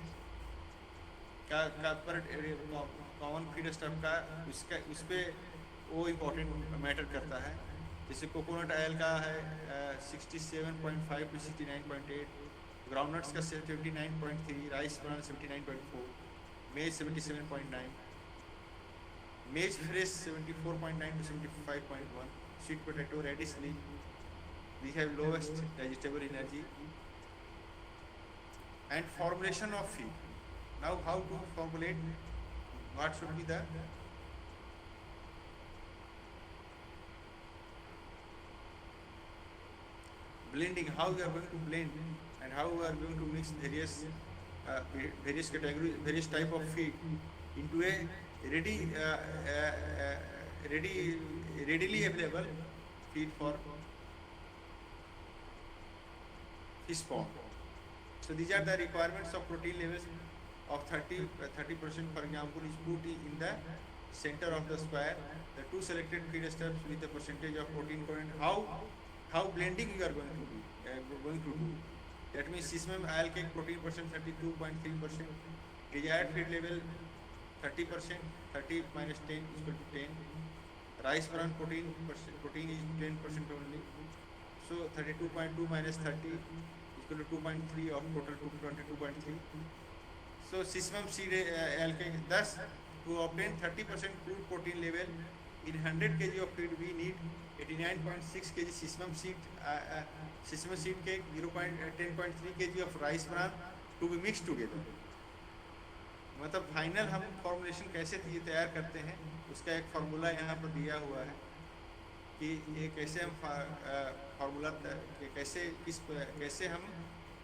का पर कॉमन फीड स्टफ का उस पर वो इम्पोर्टेंट मैटर करता है। जैसे कोकोनट ऑयल का है 67.5 to 69.8, ग्राउंडनट्स का 79.3, rice bran 79.4, maize 77.9, maize fresh 74.9 to 75.1, sweet potato, radish leaf, we have lowest digestible energy. And formulation of feed. Now how to formulate, what should be the blending, how we are going to blend and how we are going to mix various categories, various type of feed into a readily available feed for fish pond. So these are the requirements of protein levels of 30%, for example, is put in the center of the square. The two selected feed stuffs with the percentage of protein content. How blending you are going to do. That means sesame oil cake protein percent 32.3%. Desired feed level 30%. 30 minus 10 is equal to 10. Rice bran protein is 10% only. So 32.2 minus 30 is equal to 2.3 of total 22.3. So sesame seed oil cake, thus to obtain 30% crude protein level in 100 kg of feed, we need 89.6 kg sesame seed cake, 10.3 kg of rice bran to be mixed together. मतलब final हम formulation कैसे तैयार करते हैं, उसका एक formula यहाँ पर दिया हुआ है कि ये कैसे हम फार्मूला कैसे हम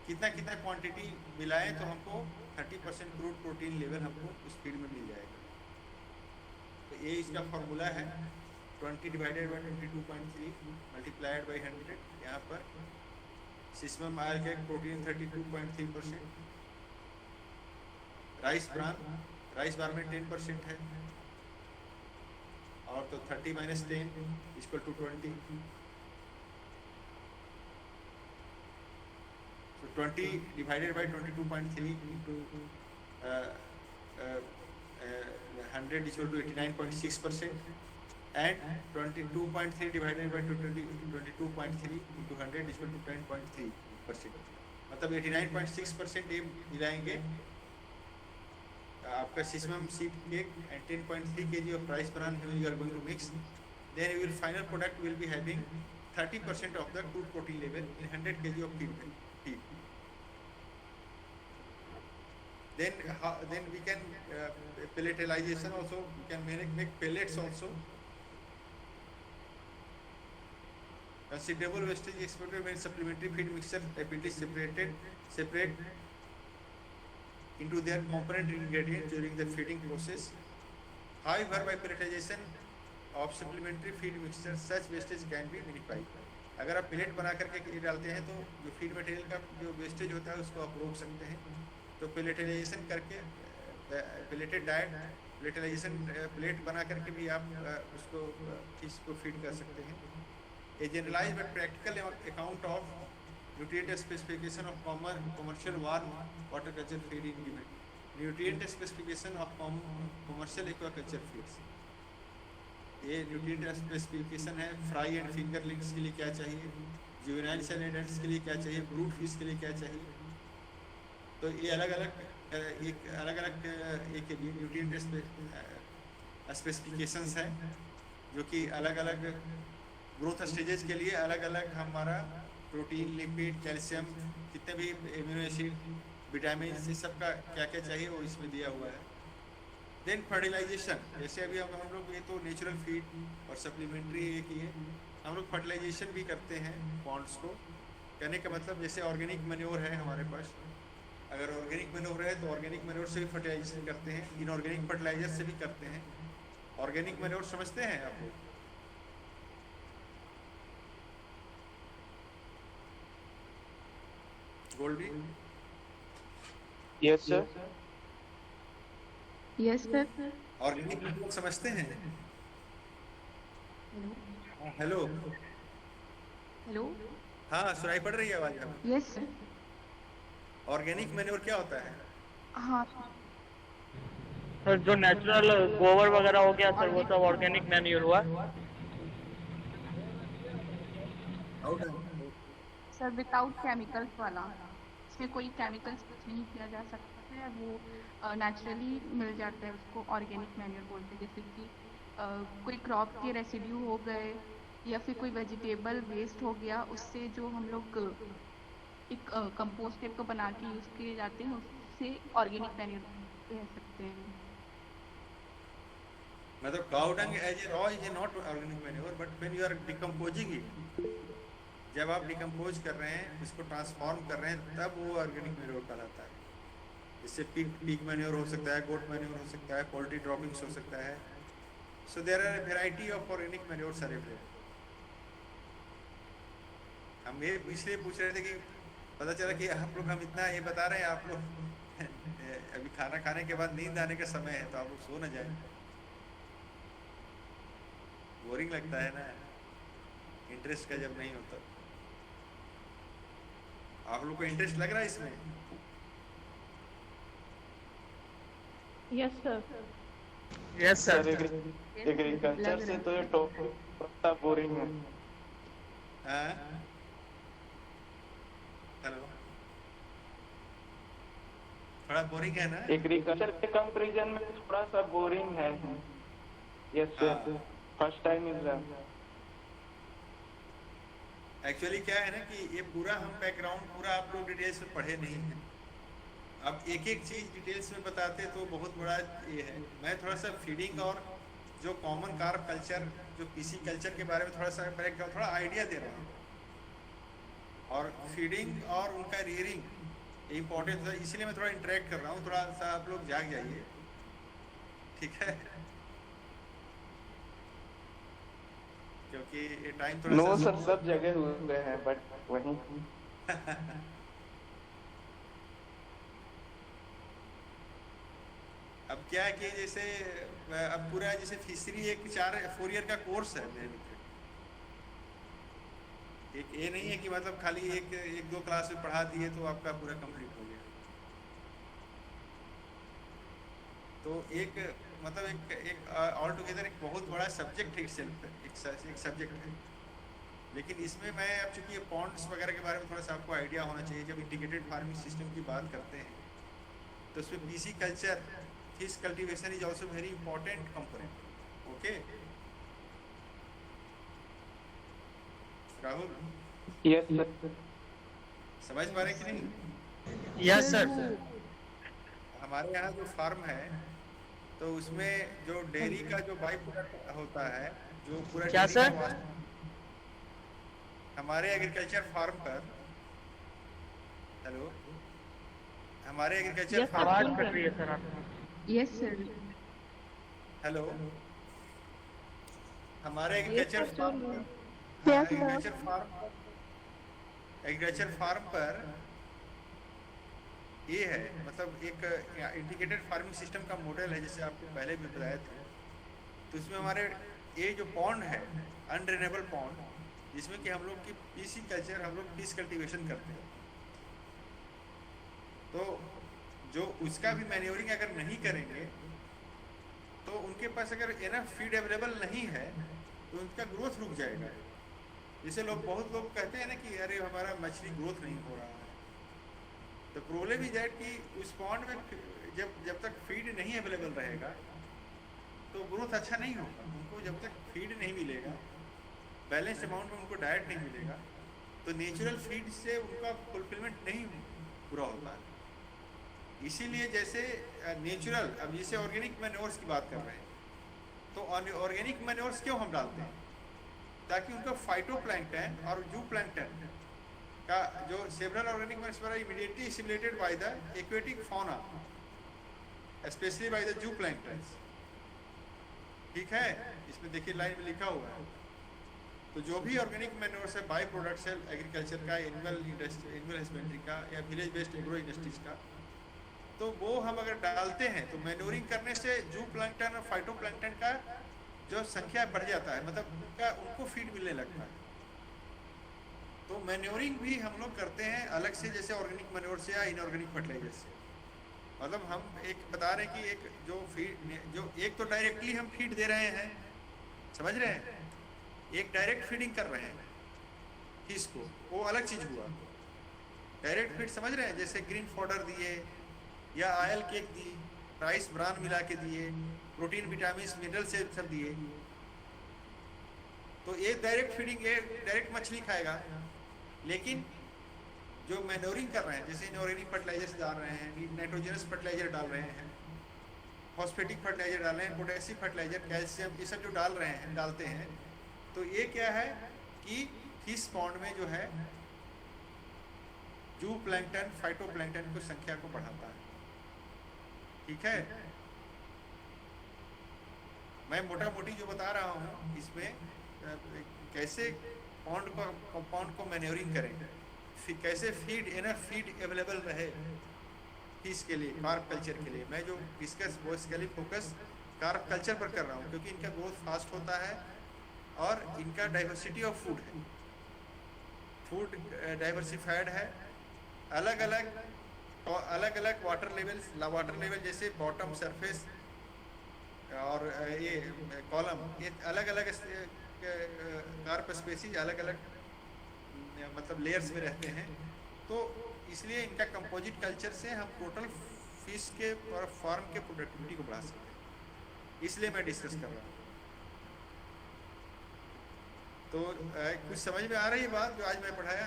कितना क्वांटिटी मिलाएं तो हमको 30% क्रूड प्रोटीन लेवल हमको उस फीड में मिल जाएगा। तो ये इसका फार्मूला है 20 डिवाइडेड बाई 22.3 मल्टीप्लाइड बाई 100। यहाँ पर सिस्मम आयल के प्रोटीन 32.3%, राइस बार में 10% है, और तो 30 minus 10 equal to 20। So 20 divided by 22.3 into 100 is equal to 89.6%, and 22.3 divided by 22.3 into 100 is equal to 10.3%। मतलब 89.6% ये मिलाएंगे आपका sesame seed cake and 10.3 kg of rice bran you are going to mix, then your final product will be having 30% of the crude protein level in 100 kg of feed. Then we can pelletization also, we can make pellets also, Considerable wastage is expected when supplementary feed mixture rapidly separate into their component ingredients during the feeding process. However, by pelletization of supplementary feed mixture, such wastage can be minified. अगर आप pellet बना करके डालते हैं तो जो feed material का जो वेस्टेज होता है उसको आप रोक सकते हैं. तो पेलेटाइजेशन करके पेलेटेड डाइट पेलेटाइजेशन प्लेट बना करके भी आप उसको फिश को फीड कर सकते हैं. A generalized but practical account of nutrient specification of common commercial warm water culture feed in given. Nutrient specification of commercial aquaculture feeds. ये न्यूट्रिएंट स्पेसिफिकेशन है. फ्राई एंड फिंगर लिंक्स के लिए क्या चाहिए, जुवेनाइल सैलिडेंट्स के लिए क्या चाहिए, ब्रूड फिश के लिए क्या चाहिए. तो ये अलग अलग एक के लिए न्यूट्रिएंट स्पेसिफिकेशंस हैं जो कि अलग अलग ग्रोथ स्टेजेस के लिए अलग अलग हमारा प्रोटीन, लिपिड, कैल्शियम, जितने भी एमिनो एसिड, विटामिन, ये सब का क्या क्या चाहिए वो इसमें दिया हुआ है. देन फर्टिलाइजेशन, जैसे अभी हम लोग ये तो नेचुरल फीड और सप्लीमेंट्री एक ही है, हम लोग फर्टिलाइजेशन भी करते हैं पॉन्ड्स को. कहने का मतलब जैसे ऑर्गेनिक मैन्योर है हमारे पास, अगर ऑर्गेनिक मैन्योर है तो ऑर्गेनिक मैन्योर से भी फर्टिलाइजेशन करते हैं, इनऑर्गेनिक फर्टिलाइजर से भी करते हैं. ऑर्गेनिक मैन्योर समझते हैं आप लोग? Goldie? Yes sir. Yes, sir. Organic manure समझते हैं? हेलो. Hello. हाँ, सुनाई पड़ रही है आवाज हमें? Yes, sir. ऑर्गेनिक मैन्योर क्या होता है? हाँ. सर जो नेचुरल गोबर वगैरह हो गया सर वो सब ऑर्गेनिक मैन्योर हुआ. सर विदाउट केमिकल्स वाला, इसमें कोई केमिकल्स नहीं किया जा सकता है, वो नेचुरली मिल जाता है, उसको ऑर्गेनिक मैन्योर बोलते हैं. जैसे कि कोई क्रॉप के रेसिड्यू हो गए या फिर कोई वेजिटेबल वेस्ट हो गया, उससे जो हम लोग एक कंपोस्ट टाइप को बना के यूज़ किए जाते हैं, उससे ऑर्गेनिक मैन्योर कह सकते हैं. मतलब cow dung as a raw is not organic manure, but when you are decomposing it, जब आप डिकम्पोज कर रहे हैं, इसको ट्रांसफॉर्म कर रहे हैं, तब वो ऑर्गेनिक मैन्योर कहलाता है. इससे पिग मैन्योर हो सकता है, गोट मैन्योर हो सकता है, पोल्ट्री ड्रॉपिंग्स हो सकता है. So there are variety of organic manures are available. हम ये इसलिए पूछ रहे थे कि पता चला कि आप लोग हम इतना ये बता रहे हैं, आप लोग अभी खाना खाने के बाद नींद आने का समय है तो आप लोग सो न जाए. बोरिंग लगता है ना, इंटरेस्ट का जब नहीं होता. आप लोग को इंटरेस्ट लग रहा है इसमें? Yes, sir. Yes sir. Agriculture से तो ये टॉपिक बोरिंग है. हाँ? हेलो, थोड़ा बोरिंग है ना? एग्रीकल्चर के कंपैरिजन में थोड़ा सा बोरिंग है. Yes sir. First time is actually क्या है ना कि ये पूरा हम बैकग्राउंड पूरा आप लोग डिटेल्स में पढ़े नहीं हैं. अब एक एक चीज़ डिटेल्स में बताते तो बहुत बड़ा ये है. मैं थोड़ा सा फीडिंग और जो कॉमन कार्ब कल्चर, जो पीसी कल्चर के बारे में थोड़ा सा बैकग्राउंड, थोड़ा आइडिया दे रहा हूँ. और फीडिंग और उनका रियरिंग इम्पोर्टेंट है, इसीलिए मैं थोड़ा इंटरेक्ट कर रहा हूँ. थोड़ा सा आप लोग जाग जाइए, ठीक है? क्योंकि ये टाइम थोड़ा नो सा सर, सब जगह हुए हैं बट वहीं. अब क्या है कि जैसे अब पूरा जैसे फिशरी एक 4 ईयर का कोर्स है मेरे मित्र. एक ये नहीं है कि मतलब खाली एक दो क्लास में पढ़ा दिए तो आपका पूरा कंप्लीट हो गया. तो एक मतलब एक ऑल टुगेदर एक बहुत बड़ा सब्जेक्ट है सेल्फ, एक सब्जेक्ट है. लेकिन इसमें मैं अब चूंकि ये पॉन्ड्स वगैरह के बारे में थोड़ा सा आपको आइडिया होना चाहिए. जब इंटीग्रेटेड फार्मिंग सिस्टम की बात करते हैं तो उसमें PC culture, fish cultivation is also very important component. Okay Rahul, yes sir. समझ पा रहे कि नहीं? Yes sir. हमारे यहाँ जो फार्म है तो उसमें जो डेयरी का जो बाई प्रोडक्ट होता है, जो पूरा क्या डेयरी सर? का हमारे एग्रीकल्चर फार्म पर, हेलो, हमारे एग्रीकल्चर Yes, sir. फार्म आवाज सुन कट रहे रही है सर आपकी। Yes sir. हेलो, हमारे यस एग्रीकल्चर सर फार्म सुन पर, रहे हाँ, एग्रीकल्चर फार्म पर ये है, मतलब एक इंटीग्रेटेड फार्मिंग सिस्टम का मॉडल है, जैसे आपको पहले भी बताया था। तो इसमें हमारे ये जो पॉन्ड है, अनड्रेनेबल पॉन्ड, जिसमें कि हम लोग की पीसी कल्चर, हम लोग फिश कल्टीवेशन करते हैं, तो जो उसका भी मैन्योरिंग अगर नहीं करेंगे तो उनके पास अगर इनफ फीड अवेलेबल नहीं है तो उनका ग्रोथ रुक जाएगा। जैसे बहुत लोग कहते हैं ना कि अरे हमारा मछली ग्रोथ नहीं हो रहा है, तो प्रॉब्लम इज दैट कि उस पॉन्ड में जब तक फीड नहीं अवेलेबल रहेगा तो ग्रोथ अच्छा नहीं होगा। उनको जब तक फीड नहीं मिलेगा, बैलेंस अमाउंट में उनको डाइट नहीं मिलेगा, तो नेचुरल फीड से उनका फुलफिलमेंट नहीं पूरा होता है। इसीलिए जैसे नेचुरल, अब जैसे ऑर्गेनिक मैन्योर्स की बात कर रहे हैं, तो ऑर्गेनिक मैन्योर्स क्यों हम डालते हैं? ताकि उनका फाइटोप्लैंक्टन और जूप्लैंक्टन का जो several organic manures immediately stimulated by the aquatic fauna, specially by the जूप्लैंक्टन। ठीक है, इसमें देखिए लाइन में लिखा हुआ है। तो जो भी ऑर्गेनिक मैन्योर्स है, बाई प्रोडक्ट्स है एग्रीकल्चर का, एनिमल हस्बेंड्री का या विलेज बेस्ड एग्रो इंडस्ट्रीज का, तो वो हम अगर डालते हैं तो मैन्योरिंग करने से जूप्लैंक्टन और फाइटोप्लैंक्टन का जो संख्या बढ़ जाता है, मतलब उनको फीड मिलने लगता है। तो मैन्योरिंग भी हम लोग करते हैं अलग से, जैसे ऑर्गेनिक मैन्योर से या इनऑर्गेनिक फर्टिलाइजर से। मतलब हम एक बता रहे हैं कि एक जो फीड, जो एक तो डायरेक्टली हम फीड दे रहे हैं, समझ रहे हैं, एक डायरेक्ट फीडिंग कर रहे हैं फिश को, वो अलग चीज हुआ। डायरेक्ट फीड समझ रहे हैं, जैसे ग्रीन फॉडर दिए या ऑयल केक दी, राइस ब्रान मिला के दिए, प्रोटीन विटामिन मिनरल से सब दिए, तो ये डायरेक्ट फीडिंग, ये डायरेक्ट मछली खाएगा। लेकिन जो मैन्योरिंग कर रहे हैं, जैसे इनऑर्गेनिक फर्टिलाइजर्स डाल रहे हैं, नाइट्रोजनस फर्टिलाइजर डाल रहे हैं, फॉस्फेटिक फर्टिलाइजर डाल रहे हैं, पोटेशियम फर्टिलाइजर, कैल्शियम, ये सब जो डालते हैं, तो ये क्या है कि फिश पॉन्ड में जो है जूप्लैंक्टन, फाइटोप्लैंक्टन की संख्या को बढ़ाता है। ठीक है, मैं मोटा मोटी जो बता रहा हूँ इसमें कैसे पॉन्ड को मैन्योरिंग करें, कैसे फीड, इनफ फीड अवेलेबल रहे फिश के लिए, कार्प कल्चर के लिए। मैं जो discuss basically focus carp culture पर कर रहा हूँ, क्योंकि इनका ग्रोथ फास्ट होता है और इनका डाइवर्सिटी ऑफ फूड है, फूड डाइवर्सिफाइड है, अलग अलग वाटर लेवल, जैसे बॉटम, सरफेस और ये कॉलम, ये अलग अलग कार्प स्पेसीज अलग अलग मतलब लेयर्स में रहते हैं। तो इसलिए इनका कंपोजिट कल्चर से हम टोटल फिश के और फार्म के प्रोडक्टिविटी को बढ़ा सकते हैं, इसलिए मैं डिस्कस कर रहा हूँ। तो कुछ समझ में आ रही है बात जो आज मैं पढ़ाया?